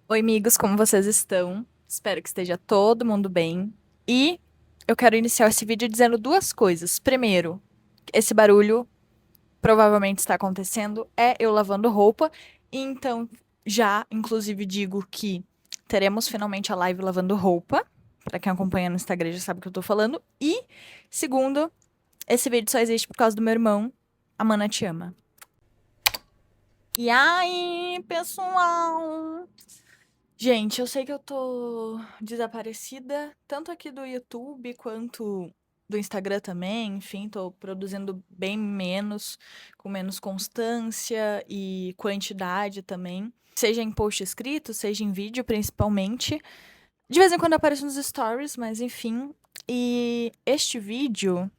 Oi, amigos, como vocês estão? Espero que esteja todo mundo bem. E eu quero iniciar esse vídeo dizendo duas coisas. Primeiro, esse barulho provavelmente está acontecendo é eu lavando roupa. E então, já, inclusive, digo que teremos finalmente a live lavando roupa. Pra quem acompanha no Instagram já sabe o que eu tô falando. E, segundo, esse vídeo só existe por causa do meu irmão. A Mana te ama. E aí, pessoal? Gente, eu sei que eu tô desaparecida, tanto aqui do YouTube quanto do Instagram também. Enfim, tô produzindo bem menos, com menos constância e quantidade também. Seja em post escrito, seja em vídeo, principalmente. De vez em quando eu apareço nos stories, mas enfim. E este vídeo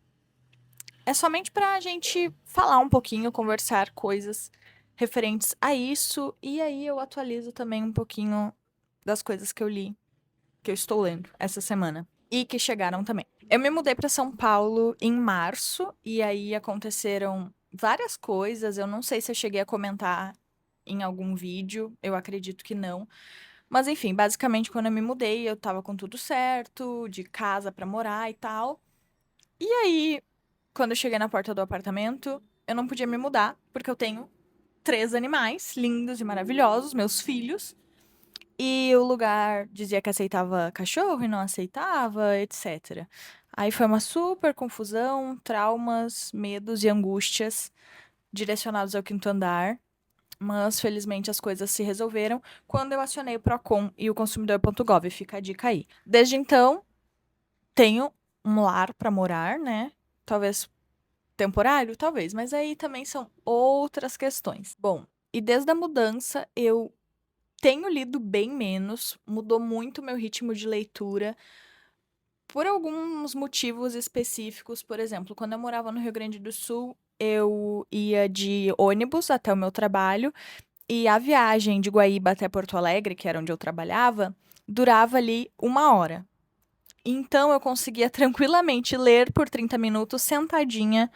é somente pra gente falar um pouquinho, conversar coisas referentes a isso. E aí eu atualizo também um pouquinho das coisas que eu li, que eu estou lendo essa semana. E que chegaram também. Eu me mudei para São Paulo em março, e aí aconteceram várias coisas. Eu não sei se eu cheguei a comentar em algum vídeo, eu acredito que não. Mas enfim, basicamente quando eu me mudei, eu tava com tudo certo, de casa para morar e tal. E aí, quando eu cheguei na porta do apartamento, eu não podia me mudar, porque eu tenho três animais lindos e maravilhosos, meus filhos. E o lugar dizia que aceitava cachorro e não aceitava, etc. Aí foi uma super confusão, traumas, medos e angústias direcionados ao quinto andar. Mas felizmente as coisas se resolveram quando eu acionei o Procon e o consumidor.gov. Fica a dica aí. Desde então, tenho um lar para morar, né? Talvez temporário, talvez, mas aí também são outras questões. Bom, e desde a mudança eu tenho lido bem menos, mudou muito meu ritmo de leitura por alguns motivos específicos. Por exemplo, quando eu morava no Rio Grande do Sul, eu ia de ônibus até o meu trabalho e a viagem de Guaíba até Porto Alegre, que era onde eu trabalhava, durava ali 1 hora. Então eu conseguia tranquilamente ler por 30 minutos sentadinha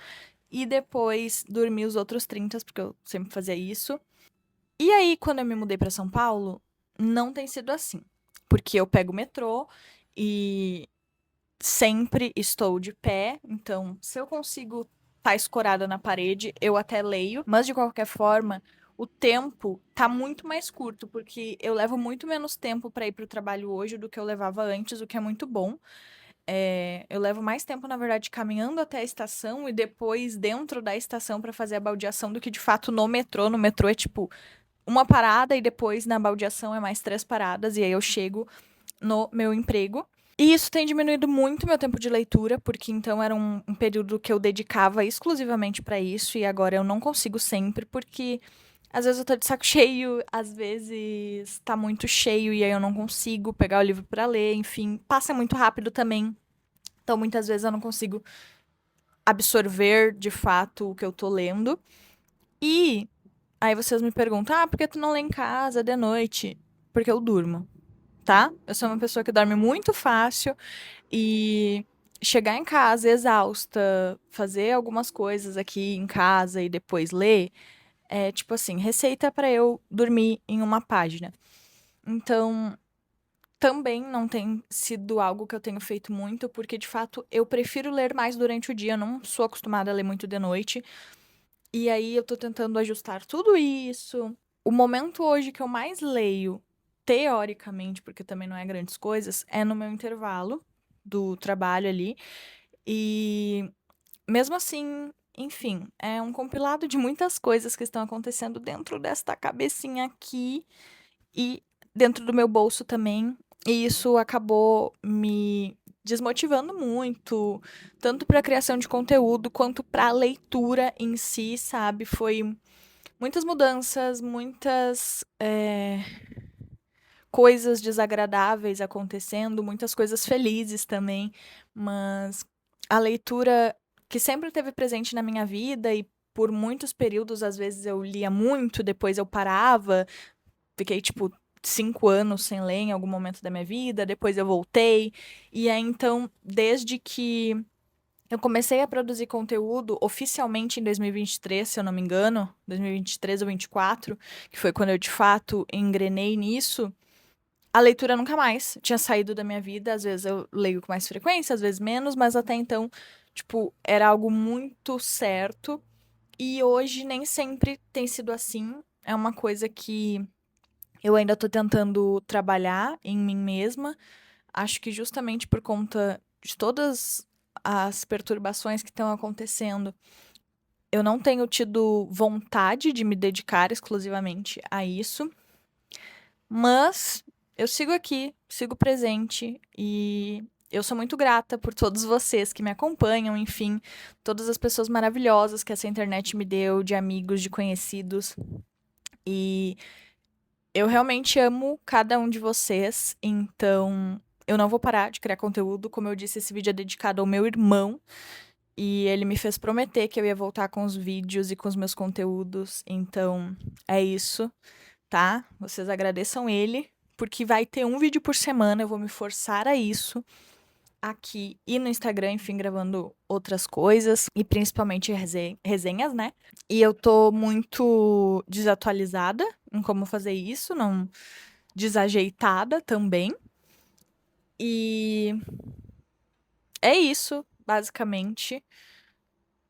e depois dormir os outros 30, porque eu sempre fazia isso. E aí, quando eu me mudei para São Paulo, não tem sido assim. Porque eu pego o metrô e sempre estou de pé. Então, se eu consigo estar escorada na parede, eu até leio. Mas, de qualquer forma, o tempo tá muito mais curto, porque eu levo muito menos tempo para ir para o trabalho hoje do que eu levava antes, o que é muito bom. Eu levo mais tempo, na verdade, caminhando até a estação e depois dentro da estação para fazer a baldeação do que de fato no metrô. No metrô é tipo uma parada e depois na baldeação é mais três paradas, e aí eu chego no meu emprego. E isso tem diminuído muito meu tempo de leitura, porque então era um período que eu dedicava exclusivamente para isso, e agora eu não consigo sempre, porque às vezes eu tô de saco cheio, às vezes tá muito cheio e aí eu não consigo pegar o livro para ler, enfim, passa muito rápido também. Então muitas vezes eu não consigo absorver de fato o que eu tô lendo. E aí vocês me perguntam: "Ah, por que tu não lê em casa de noite?" Porque eu durmo, tá? Eu sou uma pessoa que dorme muito fácil e chegar em casa exausta, fazer algumas coisas aqui em casa e depois ler, é tipo assim, receita pra eu dormir em uma página. Então, também não tem sido algo que eu tenho feito muito, porque de fato eu prefiro ler mais durante o dia, eu não sou acostumada a ler muito de noite. E aí eu tô tentando ajustar tudo isso. O momento hoje que eu mais leio, teoricamente, porque também não é grandes coisas, é no meu intervalo do trabalho ali. E mesmo assim, enfim, é um compilado de muitas coisas que estão acontecendo dentro desta cabecinha aqui e dentro do meu bolso também. E isso acabou me desmotivando muito, tanto para a criação de conteúdo quanto para a leitura em si, sabe? Foi muitas mudanças, muitas coisas desagradáveis acontecendo, muitas coisas felizes também, mas a leitura que sempre esteve presente na minha vida e por muitos períodos, às vezes eu lia muito, depois eu parava, fiquei tipo 5 anos sem ler em algum momento da minha vida, depois eu voltei, e aí então, desde que eu comecei a produzir conteúdo oficialmente em 2023, se eu não me engano, 2023 ou 2024, que foi quando eu de fato engrenei nisso. a leitura nunca mais tinha saído da minha vida. Às vezes eu leio com mais frequência, às vezes menos, mas até então, tipo, era algo muito certo. E hoje nem sempre tem sido assim. É uma coisa que eu ainda tô tentando trabalhar em mim mesma. Acho que justamente por conta de todas as perturbações que estão acontecendo, eu não tenho tido vontade de me dedicar exclusivamente a isso. Mas eu sigo aqui, sigo presente e eu sou muito grata por todos vocês que me acompanham, enfim, todas as pessoas maravilhosas que essa internet me deu, de amigos, de conhecidos. E eu realmente amo cada um de vocês, então eu não vou parar de criar conteúdo. Como eu disse, esse vídeo é dedicado ao meu irmão e ele me fez prometer que eu ia voltar com os vídeos e com os meus conteúdos. Então é isso, tá? Vocês agradeçam ele, porque vai ter um vídeo por semana. Eu vou me forçar a isso aqui e no Instagram, enfim, gravando outras coisas e principalmente resenhas, né? E eu tô muito desatualizada em como fazer isso, não desajeitada também. E é isso, basicamente.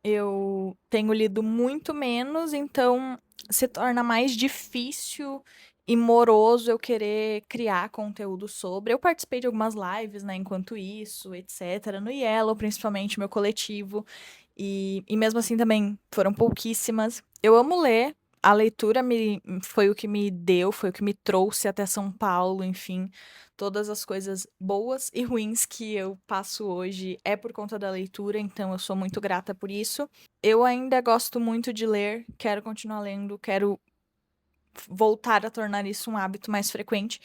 Eu tenho lido muito menos, então se torna mais difícil e moroso eu querer criar conteúdo sobre. Eu participei de algumas lives, né, enquanto isso, etc. No Yellow, principalmente, meu coletivo. E mesmo assim também foram pouquíssimas. Eu amo ler. A leitura foi o que me deu, foi o que me trouxe até São Paulo, enfim. Todas as coisas boas e ruins que eu passo hoje é por conta da leitura, então eu sou muito grata por isso. Eu ainda gosto muito de ler, quero continuar lendo, quero voltar a tornar isso um hábito mais frequente.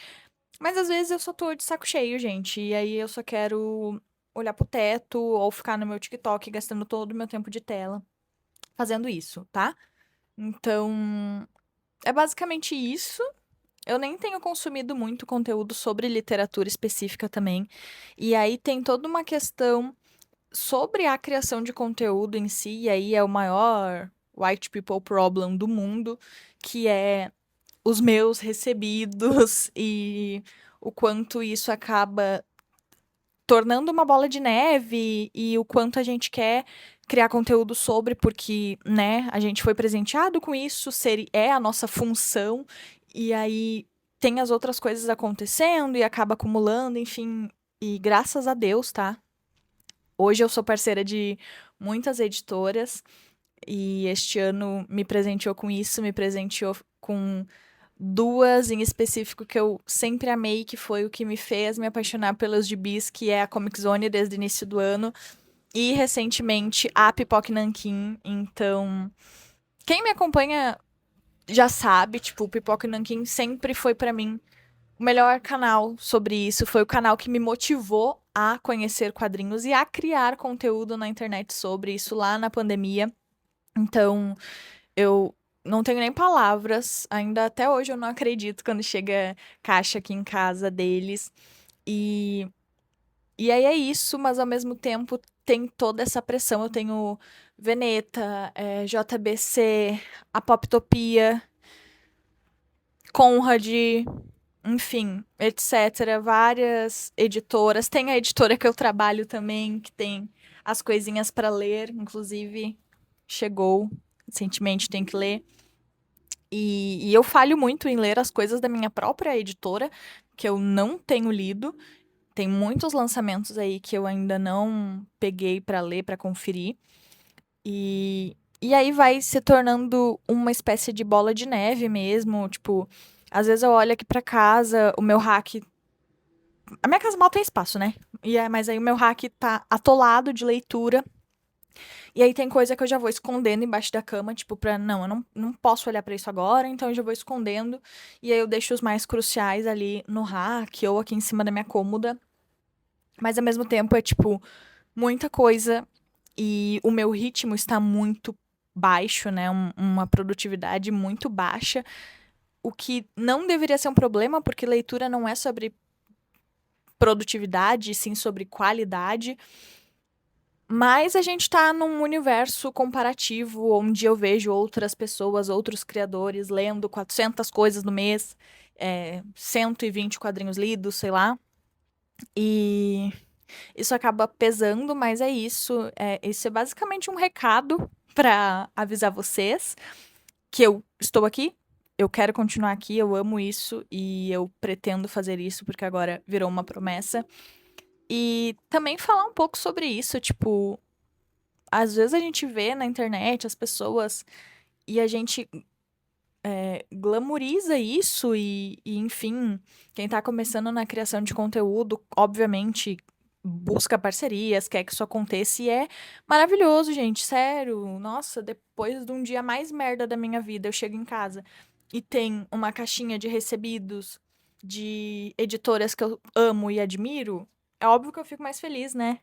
Mas às vezes eu só tô de saco cheio, gente, e aí eu só quero olhar pro teto ou ficar no meu TikTok gastando todo o meu tempo de tela fazendo isso, tá? Então, é basicamente isso. Eu nem tenho consumido muito conteúdo sobre literatura específica também. E aí tem toda uma questão sobre a criação de conteúdo em si, e aí é o maior white people problem do mundo, que é os meus recebidos e o quanto isso acaba tornando uma bola de neve e o quanto a gente quer criar conteúdo sobre, porque, né, a gente foi presenteado com isso, é a nossa função, e aí tem as outras coisas acontecendo e acaba acumulando, enfim, e graças a Deus, tá? Hoje eu sou parceira de muitas editoras e este ano me presenteou com isso, me presenteou com duas em específico que eu sempre amei, que foi o que me fez me apaixonar pelos gibis, que é a Comic Zone desde o início do ano, e recentemente a Pipoca Nanquim. Então, quem me acompanha já sabe, tipo, o Pipoca Nanquim sempre foi pra mim o melhor canal sobre isso, foi o canal que me motivou a conhecer quadrinhos e a criar conteúdo na internet sobre isso lá na pandemia. Então, eu não tenho nem palavras. Ainda até hoje eu não acredito quando chega caixa aqui em casa deles. E, e aí é isso, mas ao mesmo tempo tem toda essa pressão. Eu tenho Veneta, JBC, a Poptopia, Conrad, enfim, etc. Várias editoras. Tem a editora que eu trabalho também, que tem as coisinhas para ler, inclusive chegou recentemente, tem que ler. E eu falho muito em ler as coisas da minha própria editora, que eu não tenho lido. Tem muitos lançamentos aí que eu ainda não peguei pra ler, pra conferir. E aí vai se tornando uma espécie de bola de neve mesmo. Tipo, às vezes eu olho aqui pra casa, o meu rack. A minha casa mal tem espaço, né? Mas aí o meu rack tá atolado de leitura. E aí tem coisa que eu já vou escondendo embaixo da cama, tipo, não, eu não posso olhar pra isso agora, então eu já vou escondendo. E aí eu deixo os mais cruciais ali no rack ou aqui em cima da minha cômoda. Mas ao mesmo tempo é, tipo, muita coisa e o meu ritmo está muito baixo, né? Uma produtividade muito baixa. O que não deveria ser um problema, porque leitura não é sobre produtividade, sim sobre qualidade. Mas a gente tá num universo comparativo onde eu vejo outras pessoas, outros criadores lendo 400 coisas no mês. 120 quadrinhos lidos, sei lá. E isso acaba pesando, mas é isso. Isso é basicamente um recado para avisar vocês que eu estou aqui, eu quero continuar aqui, eu amo isso e eu pretendo fazer isso porque agora virou uma promessa. E também falar um pouco sobre isso, tipo, às vezes a gente vê na internet as pessoas e a gente glamoriza isso e, enfim, quem tá começando na criação de conteúdo, obviamente, busca parcerias, quer que isso aconteça e é maravilhoso, gente, sério. Nossa, depois de um dia mais merda da minha vida, eu chego em casa e tem uma caixinha de recebidos de editoras que eu amo e admiro, é óbvio que eu fico mais feliz, né?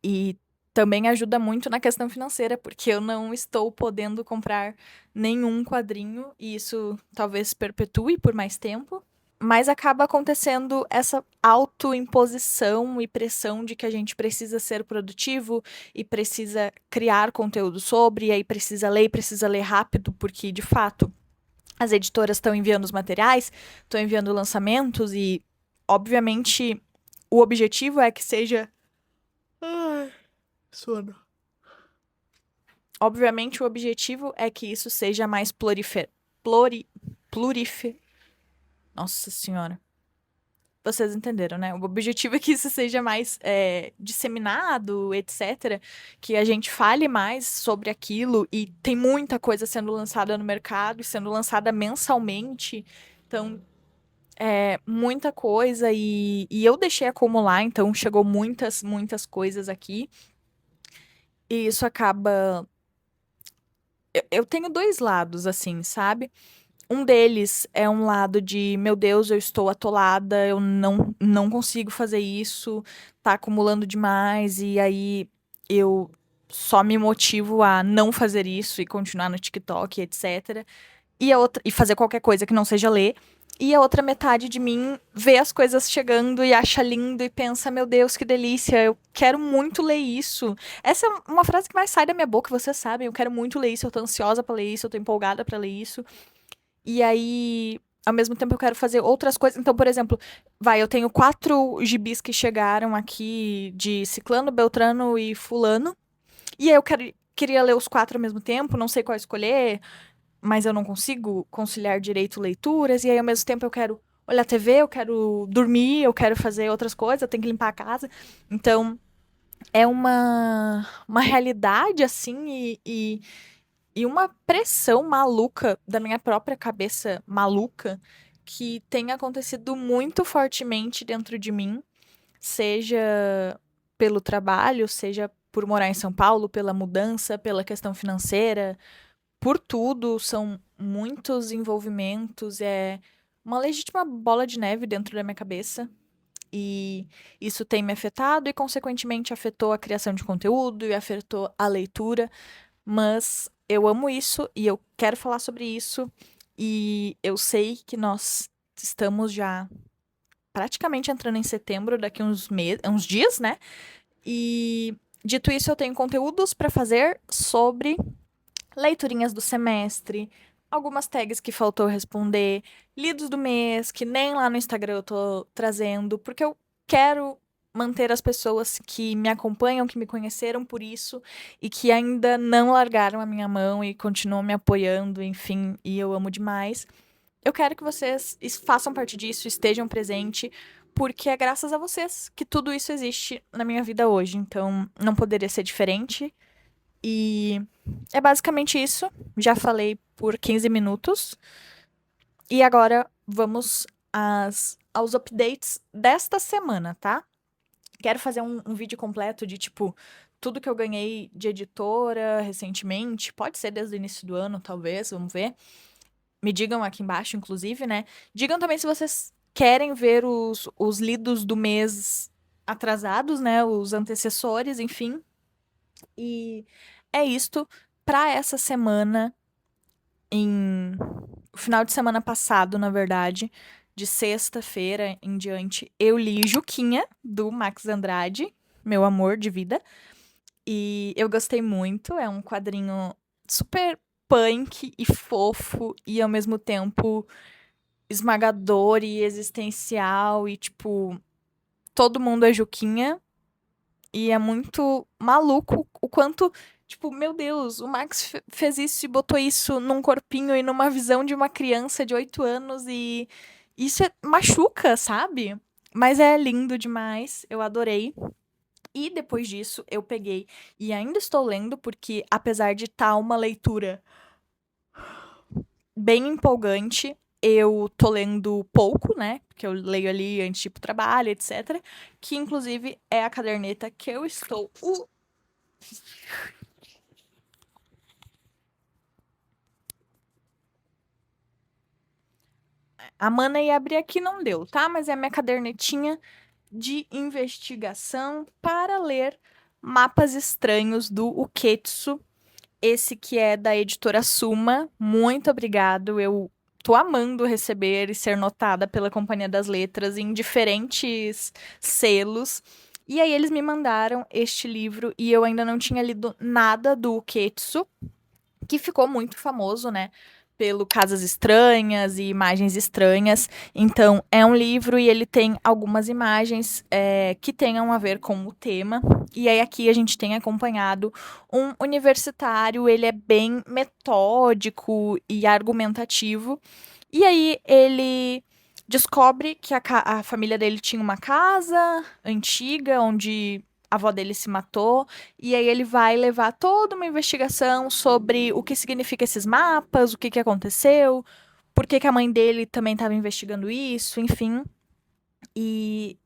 E também ajuda muito na questão financeira, porque eu não estou podendo comprar nenhum quadrinho, e isso talvez perpetue por mais tempo. Mas acaba acontecendo essa autoimposição e pressão de que a gente precisa ser produtivo e precisa criar conteúdo sobre, e aí precisa ler rápido, porque de fato as editoras estão enviando os materiais, estão enviando lançamentos, e obviamente o objetivo é que seja. Ai, sono. Obviamente, o objetivo é que isso seja mais plurife... Nossa senhora. Vocês entenderam, né? O objetivo é que isso seja mais disseminado, etc. Que a gente fale mais sobre aquilo. E tem muita coisa sendo lançada no mercado e sendo lançada mensalmente. Então, muita coisa. E eu deixei acumular, então chegou muitas, muitas coisas aqui. E isso acaba. Eu tenho dois lados, assim, sabe? Um deles é um lado de, meu Deus, eu estou atolada, eu não consigo fazer isso, tá acumulando demais, e aí eu só me motivo a não fazer isso e continuar no TikTok, etc. E fazer qualquer coisa que não seja ler. E a outra metade de mim vê as coisas chegando e acha lindo e pensa, meu Deus, que delícia, eu quero muito ler isso. Essa é uma frase que mais sai da minha boca, vocês sabem, eu quero muito ler isso, eu tô ansiosa pra ler isso, eu tô empolgada pra ler isso. E aí, ao mesmo tempo, eu quero fazer outras coisas. Então, por exemplo, eu tenho 4 gibis que chegaram aqui de Ciclano, Beltrano e Fulano. E aí queria ler os 4 ao mesmo tempo, não sei qual escolher, mas eu não consigo conciliar direito leituras. E aí, ao mesmo tempo, eu quero olhar TV, eu quero dormir, eu quero fazer outras coisas, eu tenho que limpar a casa. Então, é uma realidade, assim, e uma pressão maluca da minha própria cabeça maluca que tem acontecido muito fortemente dentro de mim, seja pelo trabalho, seja por morar em São Paulo, pela mudança, pela questão financeira, por tudo, são muitos envolvimentos, é uma legítima bola de neve dentro da minha cabeça. E isso tem me afetado e, consequentemente, afetou a criação de conteúdo e afetou a leitura. Mas eu amo isso e eu quero falar sobre isso. E eu sei que nós estamos já praticamente entrando em setembro, daqui uns dias, né? E dito isso, eu tenho conteúdos para fazer sobre leiturinhas do semestre, algumas tags que faltou responder, lidos do mês, que nem lá no Instagram eu tô trazendo, porque eu quero manter as pessoas que me acompanham, que me conheceram por isso e que ainda não largaram a minha mão e continuam me apoiando, enfim, e eu amo demais. Eu quero que vocês façam parte disso, estejam presentes, porque é graças a vocês que tudo isso existe na minha vida hoje. Então, não poderia ser diferente. E é basicamente isso. Já falei por 15 minutos. E agora vamos aos updates desta semana, tá? Quero fazer um vídeo completo de, tipo, tudo que eu ganhei de editora recentemente. Pode ser desde o início do ano, talvez, vamos ver. Me digam aqui embaixo, inclusive, né? Digam também se vocês querem ver os lidos do mês atrasados, né? Os antecessores, enfim. E é isto para essa semana, em o final de semana passado, na verdade, de sexta-feira em diante, eu li Juquinha, do Max Andrade, meu amor de vida. E eu gostei muito, é um quadrinho super punk e fofo, e ao mesmo tempo esmagador e existencial e, tipo, todo mundo é Juquinha. E é muito maluco o quanto, tipo, meu Deus, o Max fez isso e botou isso num corpinho e numa visão de uma criança de 8 anos e isso machuca, sabe? Mas é lindo demais, eu adorei. E depois disso, eu peguei e ainda estou lendo, porque apesar de estar uma leitura bem empolgante, eu tô lendo pouco, né? Porque eu leio ali antes de ir pro trabalho, etc. Que inclusive é a caderneta que eu estou. A mana ia abrir aqui, não deu, tá? Mas é a minha cadernetinha de investigação para ler Mapas Estranhos do Uketsu. Esse que é da editora Suma. Muito obrigado. Eu tô amando receber e ser notada pela Companhia das Letras em diferentes selos. E aí eles me mandaram este livro e eu ainda não tinha lido nada do Uketsu, que ficou muito famoso, né? Pelo Casas Estranhas e Imagens Estranhas. Então, é um livro e ele tem algumas imagens que tenham a ver com o tema. E aí, aqui a gente tem acompanhado um universitário, ele é bem metódico e argumentativo. E aí, ele descobre que a família dele tinha uma casa antiga onde a avó dele se matou. E aí ele vai levar toda uma investigação sobre o que significa esses mapas, o que que aconteceu, por que que a mãe dele também estava investigando isso, enfim. E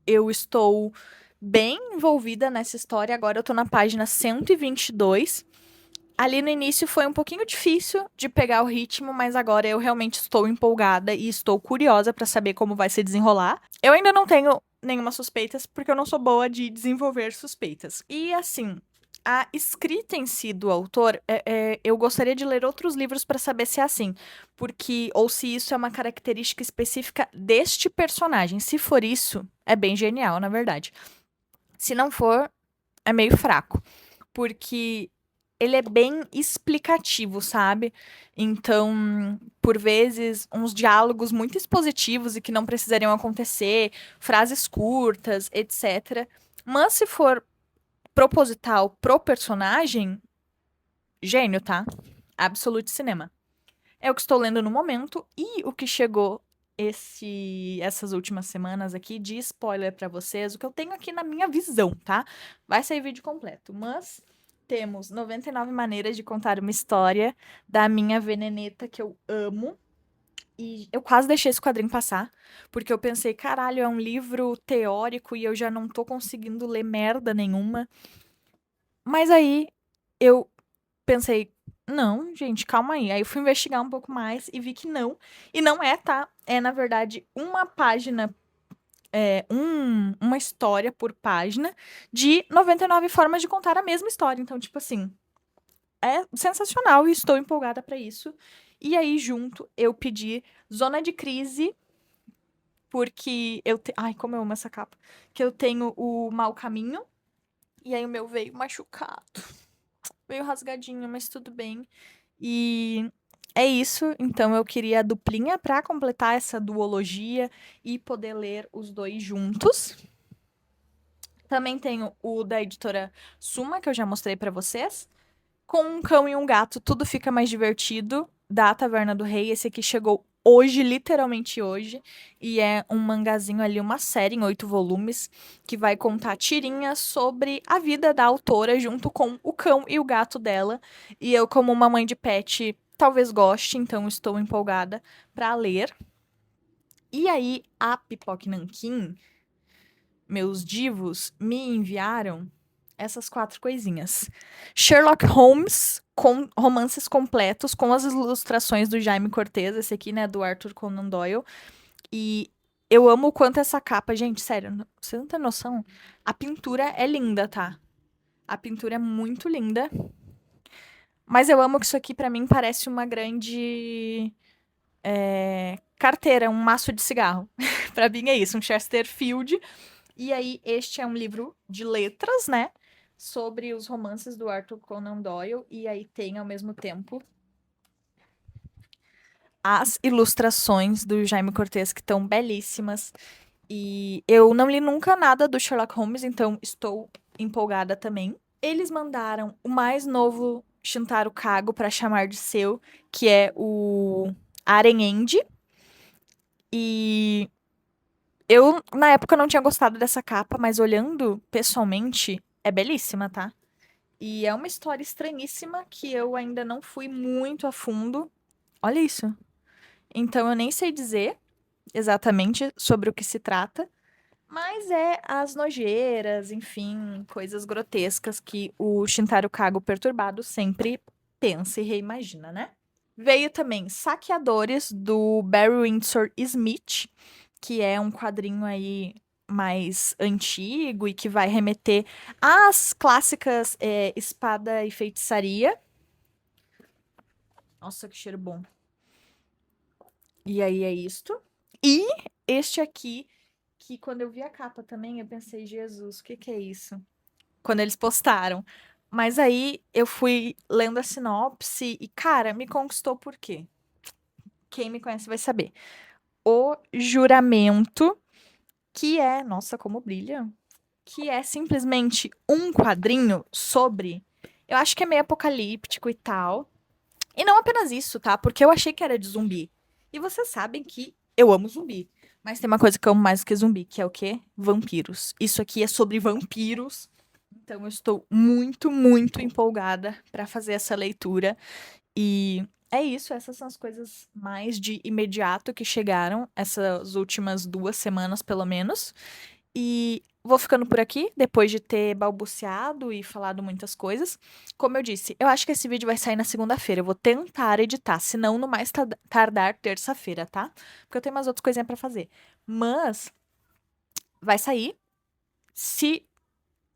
eu estou bem envolvida nessa história. Agora eu tô na página 122. Ali no início foi um pouquinho difícil de pegar o ritmo, mas agora eu realmente estou empolgada e estou curiosa para saber como vai se desenrolar. Eu ainda não tenho nenhuma suspeitas, porque eu não sou boa de desenvolver suspeitas. E assim, a escrita em si do autor, eu gostaria de ler outros livros para saber se é assim, porque ou se isso é uma característica específica deste personagem. Se for isso, é bem genial, na verdade. Se não for, é meio fraco, porque ele é bem explicativo, sabe? Então, por vezes, uns diálogos muito expositivos e que não precisariam acontecer, frases curtas, etc. Mas se for proposital pro personagem, gênio, tá? Absolute cinema. É o que estou lendo no momento e o que chegou essas últimas semanas aqui de spoiler pra vocês, o que eu tenho aqui na minha visão, tá? Vai sair vídeo completo, mas temos 99 maneiras de contar uma história da minha veneneta que eu amo. E eu quase deixei esse quadrinho passar, porque eu pensei, caralho, é um livro teórico e eu já não tô conseguindo ler merda nenhuma. Mas aí eu pensei, não, gente, calma aí. Aí eu fui investigar um pouco mais e vi que não. E não é, tá? É, na verdade, uma página, uma história por página de 99 formas de contar a mesma história. Então, tipo assim, é sensacional e estou empolgada pra isso. E aí, junto, eu pedi Zona de Crise, porque ai, como eu amo essa capa. Que eu tenho o Mau Caminho. E aí o meu veio machucado. Veio rasgadinho, mas tudo bem. E é isso. Então eu queria a duplinha para completar essa duologia e poder ler os dois juntos. Também tenho o da editora Suma, que eu já mostrei para vocês. Com um cão e um gato, tudo fica mais divertido. Da Taverna do Rei. Esse aqui chegou hoje, literalmente hoje. E é um mangazinho ali, uma série em 8 volumes, que vai contar tirinhas sobre a vida da autora, junto com o cão e o gato dela. E eu, como uma mãe de pet, talvez goste, então estou empolgada para ler. E aí, a Pipoque Nanquim, meus divos, me enviaram essas 4 coisinhas. Sherlock Holmes, com romances completos, com as ilustrações do Jaime Cortez, esse aqui, né, do Arthur Conan Doyle. E eu amo o quanto essa capa, gente, sério, você não tem noção? A pintura é linda, tá? A pintura é muito linda. Mas eu amo que isso aqui, pra mim, parece uma grande carteira, um maço de cigarro. Pra mim é isso, um Chesterfield. E aí, este é um livro de letras, né? Sobre os romances do Arthur Conan Doyle. E aí tem, ao mesmo tempo, as ilustrações do Jaime Cortez, que estão belíssimas. E eu não li nunca nada do Sherlock Holmes, então estou empolgada também. Eles mandaram o mais novo Shintaro Kago para chamar de seu, que é o Aren End. E eu, na época, não tinha gostado dessa capa, mas olhando pessoalmente, é belíssima, tá? E é uma história estranhíssima que eu ainda não fui muito a fundo. Olha isso. Então eu nem sei dizer exatamente sobre o que se trata, mas é as nojeiras, enfim, coisas grotescas que o Shintaro Kago perturbado sempre pensa e reimagina, né? Veio também Saqueadores, do Barry Windsor Smith, que é um quadrinho aí mais antigo e que vai remeter às clássicas Espada e Feitiçaria. Nossa, que cheiro bom. E aí é isto. E este aqui, que quando eu vi a capa também, eu pensei, Jesus, o que que é isso? Quando eles postaram. Mas aí eu fui lendo a sinopse e, cara, me conquistou por quê? Quem me conhece vai saber. O Juramento, que é, nossa, como brilha, que é simplesmente um quadrinho sobre, eu acho que é meio apocalíptico e tal. E não apenas isso, tá? Porque eu achei que era de zumbi. E vocês sabem que eu amo zumbi. Mas tem uma coisa que eu amo mais do que zumbi, que é o quê? Vampiros. Isso aqui é sobre vampiros. Então eu estou muito, muito empolgada para fazer essa leitura. E é isso, essas são as coisas mais de imediato que chegaram essas últimas 2 semanas, pelo menos. E vou ficando por aqui, depois de ter balbuciado e falado muitas coisas. Como eu disse, eu acho que esse vídeo vai sair na segunda-feira. Eu vou tentar editar, se não no mais tardar terça-feira, tá? Porque eu tenho umas outras coisinhas pra fazer. Mas vai sair. Se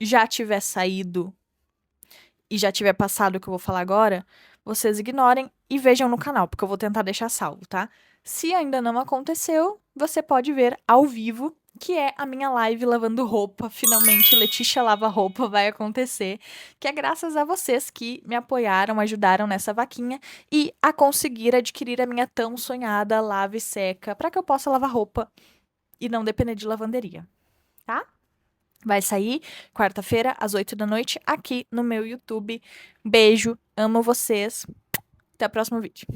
já tiver saído e já tiver passado o que eu vou falar agora, vocês ignorem e vejam no canal, porque eu vou tentar deixar salvo, tá? Se ainda não aconteceu, você pode ver ao vivo, que é a minha live lavando roupa. Finalmente, Letícia Lava Roupa vai acontecer, que é graças a vocês que me apoiaram, ajudaram nessa vaquinha e a conseguir adquirir a minha tão sonhada lave seca, para que eu possa lavar roupa e não depender de lavanderia, tá? Vai sair quarta-feira, às 8 da noite, aqui no meu YouTube. Beijo, amo vocês. Até o próximo vídeo.